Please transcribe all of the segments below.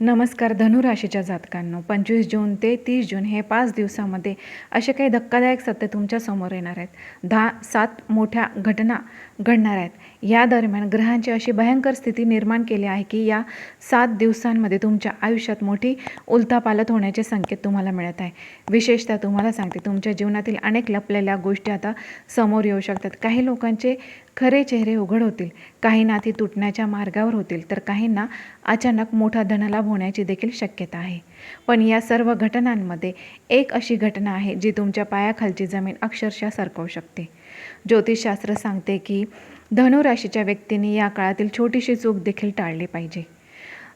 नमस्कार धनुराशीच्या जातकांनो, 25 जून ते 30 जून हे 5 दिवसामध्ये असे काही धक्कादायक सत्य तुमच्या समोर येणार आहेत। 7 मोठ्या घटना घडणार आहेत। या दरम्यान ग्रहांची अशी भयंकर स्थिती निर्माण केली आहे की या 7 दिवसांमध्ये तुमच्या आयुष्यात मोठी उलथापालथ होण्याचे संकेत तुम्हाला मिळत आहे। विशेषतः तुम्हाला सांगते, तुमच्या जीवनातील अनेक लपलेल्या गोष्टी आता समोर येऊ शकतात। काही लोकांचे खरे चेहरे उघड होतील, काही नाती तुटण्याच्या मार्गावर होतील, तर काहींना अचानक मोठा धनलाभ होण्याची देखील शक्यता आहे। पण या सर्व घटनांमध्ये एक अशी घटना आहे जी तुमच्या पायाखालची जमीन अक्षरशः सरकवू शकते। ज्योतिषशास्त्र सांगते की धनुराशीच्या व्यक्तींनी या काळातील छोटीशी चूक देखील टाळली पाहिजे।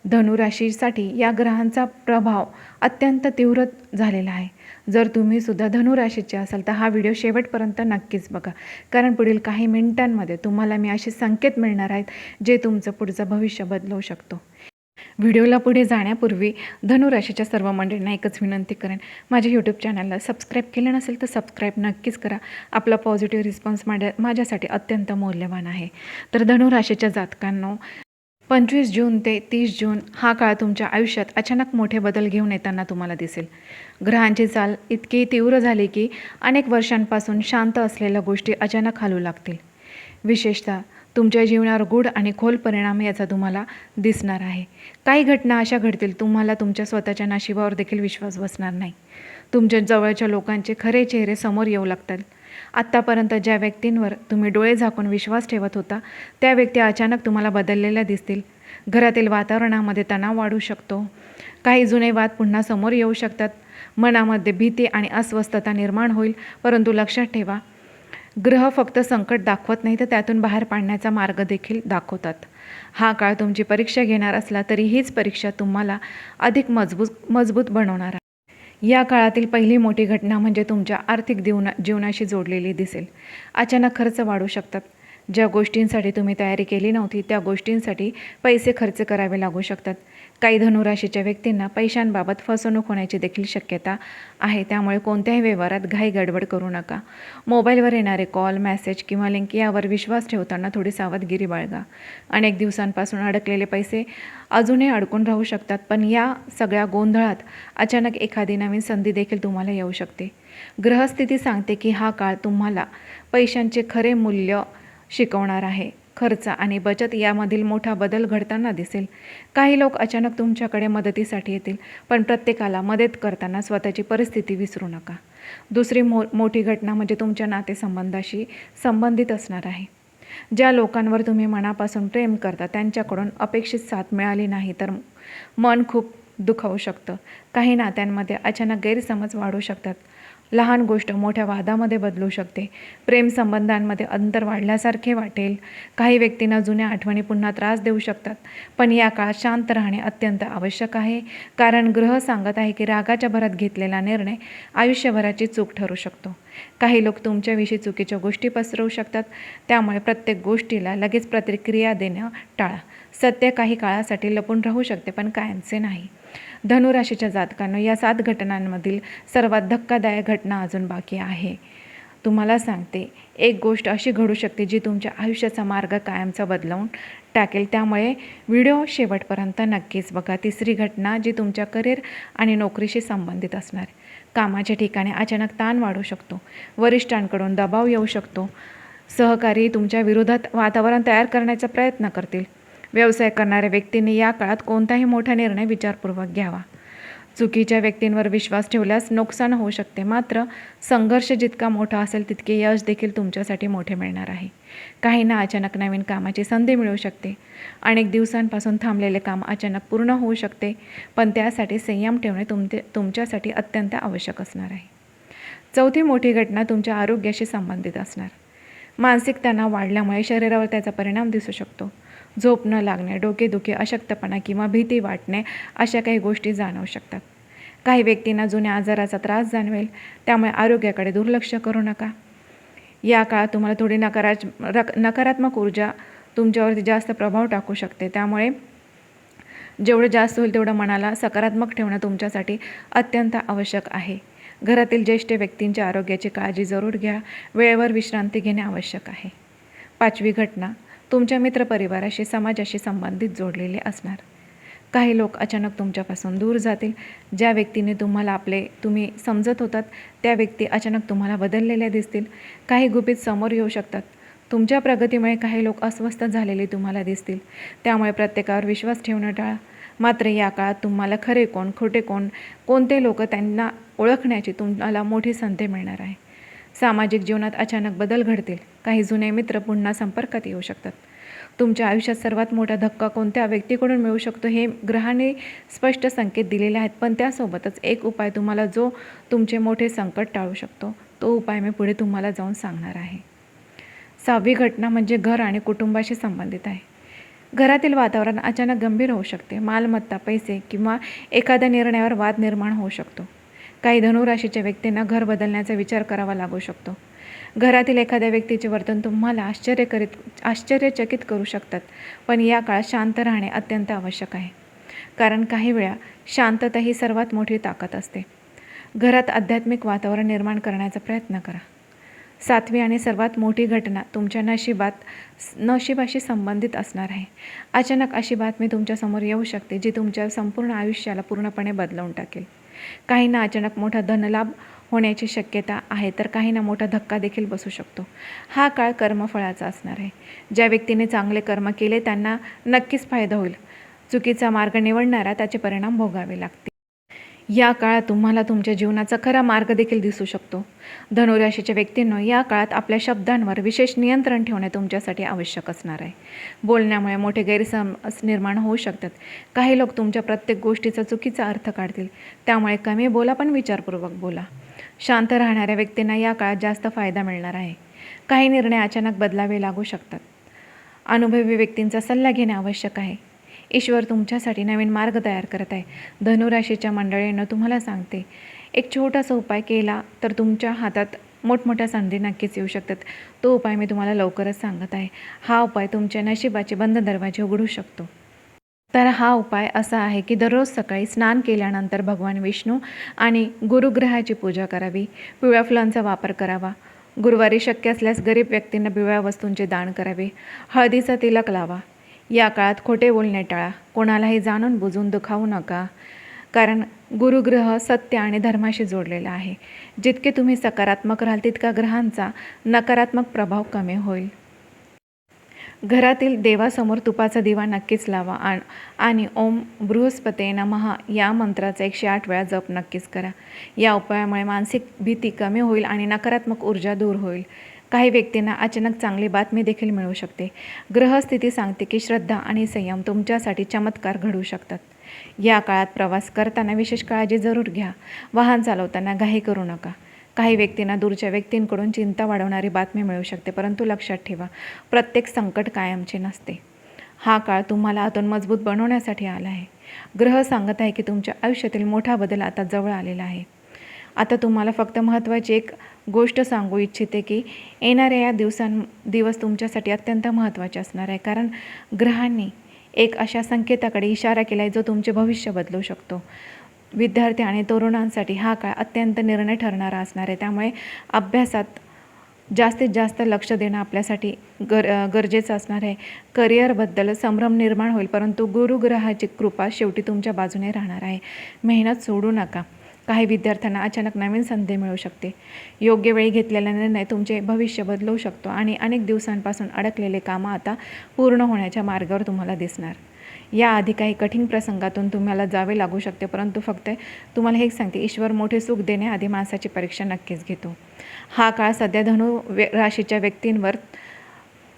धनुराशीसाठी या ग्रहांचा प्रभाव अत्यंत तीव्र झालेला आहे। जर तुम्ही सुद्धा धनुराशीचे असाल तर हा व्हिडिओ शेवटपर्यंत नक्कीच बघा, कारण पुढील काही मिनिटांमध्ये तुम्हाला मी असे संकेत मिळणार आहेत जे तुमचं पुढचं भविष्य बदलवू शकतो। व्हिडिओला पुढे जाण्यापूर्वी धनुराशीच्या सर्व मंडळींना एकच विनंती करेन, माझ्या यूट्यूब चॅनलला सबस्क्राईब केलं नसेल तर सबस्क्राईब नक्कीच करा। आपला पॉझिटिव्ह रिस्पॉन्स माझ्यासाठी अत्यंत मौल्यवान आहे। तर धनुराशीच्या जातकांनो, 25 जून ते 30 जून हा काळ तुमच्या आयुष्यात अचानक मोठे बदल घेऊन येताना तुम्हाला दिसेल। ग्रहांची चाल इतकी तीव्र झाली की अनेक वर्षांपासून शांत असलेल्या गोष्टी अचानक हलू लागतील। विशेषतः तुमच्या जीवनावर गूढ आणि खोल परिणाम याचा तुम्हाला दिसणार आहे। काही घटना अशा घडतील तुम्हाला तुमच्या स्वतःच्या नशिबावर देखील विश्वास बसणार नाही। तुमच्या जवळच्या लोकांचे खरे चेहरे समोर येऊ लागतात। आत्तापर्यंत ज्या व्यक्तींवर तुम्ही डोळे झाकून विश्वास ठेवत होता त्या व्यक्ती अचानक तुम्हाला बदललेल्या दिसतील। घरातील वातावरणामध्ये तणाव वाढू शकतो। काही जुने वाद पुन्हा समोर येऊ शकतात। मनामध्ये भीती आणि अस्वस्थता निर्माण होईल, परंतु लक्षात ठेवा, ग्रह फक्त संकट दाखवत नाही तर त्यातून बाहेर पाडण्याचा मार्ग देखील दाखवतात। हा काळ तुमची परीक्षा घेणार असला तरी हीच परीक्षा तुम्हाला अधिक मजबूत बनवणार आहे। या काळातील पहिली मोठी घटना म्हणजे तुमच्या आर्थिक जीवनाशी जोडलेली दिसेल। अचानक खर्च वाढू शकतात। ज्या गोष्टींसाठी तुम्ही तयारी केली नव्हती त्या गोष्टींसाठी पैसे खर्च करावे लागू शकतात। काही धनुराशीच्या व्यक्तींना पैशांबाबत फसवणूक होण्याची देखील शक्यता आहे, त्यामुळे कोणत्याही व्यवहारात घाई गडबड करू नका। मोबाईलवर येणारे कॉल, मेसेज किंवा लिंक यावर विश्वास ठेवताना थोडी सावधगिरी बाळगा। अनेक दिवसांपासून अडकलेले पैसे अजूनही अडकून राहू शकतात, पण या सगळ्या गोंधळात अचानक एखादी नवीन संधी देखील तुम्हाला येऊ शकते। ग्रहस्थिती सांगते की हा काळ तुम्हाला पैशांचे खरे मूल्य शिकवणार आहे। खर्च आणि बचत यामधील मोठा बदल घडताना दिसेल। काही लोक अचानक तुमच्याकडे मदतीसाठी येतील, पण प्रत्येकाला मदत करताना स्वतःची परिस्थिती विसरू नका। दुसरी मोठी घटना म्हणजे तुमच्या नातेसंबंधाशी संबंधित असणार आहे। ज्या लोकांवर तुम्ही मनापासून प्रेम करता त्यांच्याकडून अपेक्षित साथ मिळाली नाही तर मन खूप दुखावू शकतं। काही नात्यांमध्ये अचानक गैरसमज वाढू शकतात। लहान गोष्ट मोठ्या वादामध्ये बदलू शकते। प्रेम संबंधांमध्ये अंतर वाढल्यासारखे वाटेल। काही व्यक्तींना जुन्या आठवणी पुन्हा त्रास देऊ शकतात, पण या काळात शांत राहणे अत्यंत आवश्यक आहे, कारण ग्रह सांगत आहे की रागाच्या भरात घेतलेला निर्णय आयुष्यभराची चूक ठरू शकतो। काही लोक तुमच्याविषयी चुकीच्या गोष्टी पसरवू शकतात, त्यामुळे प्रत्येक गोष्टीला लगेच प्रतिक्रिया देणं टाळा। सत्य काही काळासाठी लपून राहू शकते, पण कायमचे नाही। धनुराशीच्या जातकांनो, या 7 घटनांमधील सर्वात धक्कादायक घटना अजून बाकी आहे। तुम्हाला सांगते, एक गोष्ट अशी घडू शकते जी तुमच्या आयुष्याचा मार्ग कायमचा बदलवून टाकेल, त्यामुळे व्हिडिओ शेवटपर्यंत नक्कीच बघा। तिसरी घटना जी तुमच्या करिअर आणि नोकरीशी संबंधित असणार। कामाच्या ठिकाणी अचानक ताण वाढू शकतो। वरिष्ठांकडून दबाव येऊ शकतो। सहकारी तुमच्या विरोधात वातावरण तयार करण्याचा प्रयत्न करतील। व्यवसाय करणाऱ्या व्यक्तींनी या काळात कोणताही मोठा निर्णय विचारपूर्वक घ्यावा। चुकीच्या व्यक्तींवर विश्वास ठेवल्यास नुकसान होऊ शकते, मात्र संघर्ष जितका मोठा असेल तितके यश देखील तुमच्यासाठी मोठे मिळणार आहे। काहींना अचानक नवीन कामाची संधी मिळू शकते। अनेक दिवसांपासून थांबलेले काम अचानक पूर्ण होऊ शकते, पण त्यासाठी संयम ठेवणे तुमच्यासाठी अत्यंत आवश्यक असणार आहे। चौथी मोठी घटना तुमच्या आरोग्याशी संबंधित असणार। मानसिक तणाव वाढल्यामुळे शरीरावर त्याचा परिणाम दिसू शकतो। झोप न लागणे, डोकेदुखी, अशक्तपणा किंवा भीती वाटणे अशा काही गोष्टी जाणवू शकतात। काही व्यक्तींना जुन्या आजाराचा त्रास जाणवेल, त्यामुळे आरोग्याकडे दुर्लक्ष करू नका। या काळात तुम्हाला थोडी नकारात्मक ऊर्जा तुमच्यावरती जास्त प्रभाव टाकू शकते, त्यामुळे जेवढं जास्त होईल तेवढं मनाला सकारात्मक ठेवणं तुमच्यासाठी अत्यंत आवश्यक आहे। घरातील ज्येष्ठ व्यक्तींच्या आरोग्याची काळजी जरूर घ्या। वेळेवर विश्रांती घेणे आवश्यक आहे। पाचवी घटना तुमच्या मित्रपरिवाराशी, समाजाशी संबंधित जोडलेले असणार। काही लोक अचानक तुमच्यापासून दूर जातील. ज्या व्यक्तीने तुम्ही समजत होतात त्या व्यक्ती अचानक तुम्हाला बदललेल्या दिसतील. काही गुपित समोर येऊ शकतात. तुमच्या प्रगतीमुळे काही लोक अस्वस्थ झालेले तुम्हाला दिसतील. त्यामुळे प्रत्येकावर विश्वास ठेवणं टाळा. मात्र या काळात तुम्हाला खरे कोण, खोटे कोण, कोणते लोक त्यांना ओळखण्याची तुम्हाला मोठी संधी मिळणार आहे. सामाजिक जीवनात अचानक बदल घडतील. काही जुने मित्र पुन्हा संपर्कात येऊ शकतात. तुमच्या आयुष्यात सर्वात मोठा धक्का कोणत्या व्यक्तीकडून मिळू शकतो हे ग्रहाने स्पष्ट संकेत दिलेले आहेत. पण त्यासोबतच एक उपाय तुम्हाला जो तुमचे मोठे संकट टाळू शकतो. तो उपाय मी पुढे तुम्हाला जाऊन सांगणार आहे. 6वी घटना म्हणजे घर आणि कुटुंबाशी संबंधित आहे. घरातील वातावरण अचानक गंभीर होऊ शकते. मालमत्ता, पैसे किंवा एखाद्या निर्णयावर वाद निर्माण होऊ शकतो. काही धनुराशीच्या व्यक्तींना घर बदलण्याचा विचार करावा लागू शकतो. घरातील एखाद्या व्यक्तीचे वर्तन तुम्हाला आश्चर्यचकित करू शकतात. पण या काळात शांत राहणे अत्यंत आवश्यक आहे. कारण काही वेळा शांतता ही सर्वात मोठी ताकद असते. घरात आध्यात्मिक वातावरण निर्माण करण्याचा प्रयत्न करा. 7वी आणि सर्वात मोठी घटना तुमच्या नशिबाशी संबंधित असणार आहे. अचानक अशी बातमी तुमच्यासमोर येऊ शकते जी तुमच्या संपूर्ण आयुष्याला पूर्णपणे बदलवून टाकेल. काहींना अचानक मोठा धनलाभ होण्याची शक्यता आहे, तर काहींना मोठा धक्का देखील बसू शकतो. हा काळ कर्मफळाचा असणार आहे. ज्या व्यक्तीने चांगले कर्म केले त्यांना नक्कीच फायदा होईल. चुकीचा मार्ग निवडणारा त्याचे परिणाम भोगावे लागतील. या काळात तुम्हाला तुमच्या जीवनाचा खरा मार्ग देखील दिसू शकतो. धनुराशीच्या व्यक्तींनो, या काळात आपल्या शब्दांवर विशेष नियंत्रण ठेवणे तुमच्यासाठी आवश्यक असणार आहे. बोलण्यामुळे मोठे गैरसमज निर्माण होऊ शकतात. काही लोक तुमच्या प्रत्येक गोष्टीचा चुकीचा अर्थ काढतील. त्यामुळे कमी बोला, पण विचारपूर्वक बोला. शांत राहणाऱ्या व्यक्तींना या काळात जास्त फायदा मिळणार आहे. काही निर्णय अचानक बदलावे लागू शकतात. अनुभवी व्यक्तींचा सल्ला घेणे आवश्यक आहे. ईश्वर तुमच्यासाठी नवीन मार्ग तयार करत आहे. धनुराशीच्या मंडळींना तुम्हाला सांगते, एक छोटासा उपाय केला तर तुमच्या हातात मोठमोठ्या संधी नक्कीच येऊ शकतात. तो उपाय मी तुम्हाला लवकरच सांगत आहे. हा उपाय तुमच्या नशिबाचे बंद दरवाजे उघडू शकतो. तर हा उपाय असा आहे की दररोज सकाळी स्नान केल्यानंतर भगवान विष्णू आणि गुरुग्रहाची पूजा करावी. पिवळ्या फुलांचा वापर करावा. गुरुवारी शक्य असल्यास गरीब व्यक्तींना पिवळ्या वस्तूंचे दान करावे. हळदीचा तिलक लावा. या काळात खोटे बोलणे टाळा. कोणालाही जाणून बुजून दुखावू नका. कारण गुरुग्रह सत्य आणि धर्माशी जोडलेला आहे. जितके तुम्ही सकारात्मक राहाल तितका ग्रहांचा नकारात्मक प्रभाव कमी होईल. घरातील देवासमोर तुपाचा दिवा नक्कीच लावा आणि ओम बृहस्पते नमः या मंत्राचा 108 वेळा जप नक्कीच करा. या उपायामुळे मानसिक भीती कमी होईल आणि नकारात्मक ऊर्जा दूर होईल. काही व्यक्तींना अचानक चांगली बातमी देखील मिळू शकते. ग्रहस्थिती सांगते की श्रद्धा आणि संयम तुमच्यासाठी चमत्कार घडू शकतात. या काळात प्रवास करताना विशेष काळजी जरूर घ्या. वाहन चालवताना घाई करू नका. काही व्यक्तींना दूरच्या व्यक्तींकडून चिंता वाढवणारी बातमी मिळू शकते, परंतु लक्षात ठेवा, प्रत्येक संकट कायमचे नसते. हा काळ तुम्हाला आतून मजबूत बनवण्यासाठी आला आहे. ग्रह सांगत आहे की तुमच्या आयुष्यातील मोठा बदल आता जवळ आलेला आहे. आता तुम्हाला फक्त महत्त्वाची एक गोष्ट सांगू इच्छिते की येणाऱ्या या दिवस तुमच्यासाठी अत्यंत महत्त्वाचे असणार आहे. कारण ग्रहांनी एक अशा संकेताकडे इशारा केला आहे जो तुमचे भविष्य बदलू शकतो. विद्यार्थी आणि तरुणांसाठी हा काळ अत्यंत निर्णय ठरणारा असणार आहे. त्यामुळे अभ्यासात जास्तीत जास्त लक्ष देणं आपल्यासाठी गरजेचं असणार आहे. करिअरबद्दल संभ्रम निर्माण होईल, परंतु गुरुग्रहाची कृपा शेवटी तुमच्या बाजूने राहणार आहे. मेहनत सोडू नका. काही विद्यार्थ्यांना अचानक नवीन संधी मिळू शकते. योग्य वेळी घेतलेला निर्णय तुमचे भविष्य बदलवू शकतो आणि अनेक दिवसांपासून अडकलेले कामं आता पूर्ण होण्याच्या मार्गावर तुम्हाला दिसणार. याआधी काही कठीण प्रसंगातून तुम्हाला जावे लागू शकते, परंतु फक्त तुम्हाला हे सांगते, ईश्वर मोठे सुख देण्याआधी माणसाची परीक्षा नक्कीच घेतो. हा काळ सध्या धनु राशीच्या व्यक्तींवर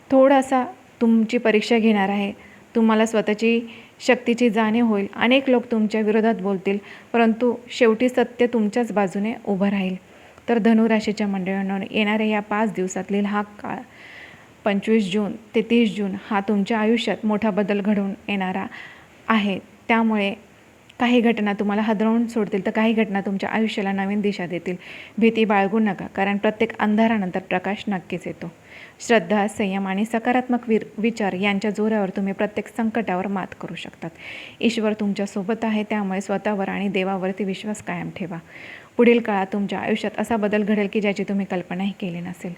थोडासा तुमची परीक्षा घेणार आहे. तुम्हाला स्वतःची शक्तीची जाणीव होईल. अनेक लोक तुमच्या विरोधात बोलतील, परंतु शेवटी सत्य तुमच्याच बाजूने उभं राहील. तर धनुराशीच्या मंडळींना येणाऱ्या या 5 दिवसातील हा काळ 25 जून ते 30 जून हा तुमच्या आयुष्यात मोठा बदल घडवून येणारा आहे. त्यामुळे काही घटना तुम्हाला हादरवून सोडतील, तर काही घटना तुमच्या आयुष्याला नवीन दिशा देतील. भीती बाळगू नका, कारण प्रत्येक अंधारानंतर प्रकाश नक्कीच येतो. श्रद्धा, संयम आणि सकारात्मक विचार यांच्या जोरावर तुम्ही प्रत्येक संकटावर मात करू शकतात. ईश्वर तुमच्यासोबत आहे, त्यामुळे स्वतःवर आणि देवावरती विश्वास कायम ठेवा. पुढील काळात तुमच्या आयुष्यात असा बदल घडेल की ज्याची तुम्ही कल्पनाही केली नसेल.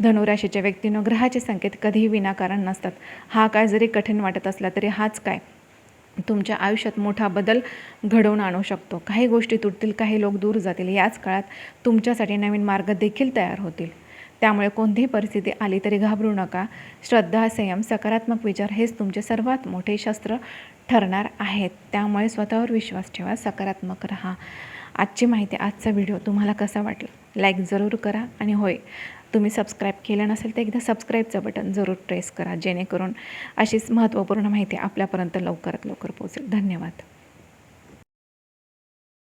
धनुराशीच्या व्यक्तींनो, ग्रहाचे संकेत कधीही विनाकारण नसतात. हा काळ जरी कठीण वाटत असला तरी हाच काय तुमच्या आयुष्यात मोठा बदल घडवून आणू शकतो. काही गोष्टी तुटतील, काही लोक दूर जातील. याच काळात तुमच्यासाठी नवीन मार्ग देखील तयार होतील. त्यामुळे कोणतीही परिस्थिती आली तरी घाबरू नका. श्रद्धा, संयम, सकारात्मक विचार हेच तुमचे सर्वात मोठे शस्त्र ठरणार आहेत. त्यामुळे स्वतःवर विश्वास ठेवा, सकारात्मक राहा. आजची माहिती, आजचा व्हिडिओ तुम्हाला कसा वाटला? लाईक जरूर करा आणि होय, तुम्ही सबस्क्राईब केलं नसेल तर एकदा सबस्क्राईबचं बटन जरूर प्रेस करा, जेणेकरून अशीच महत्त्वपूर्ण माहिती आपल्यापर्यंत लवकरात लवकर पोहोचेल. धन्यवाद.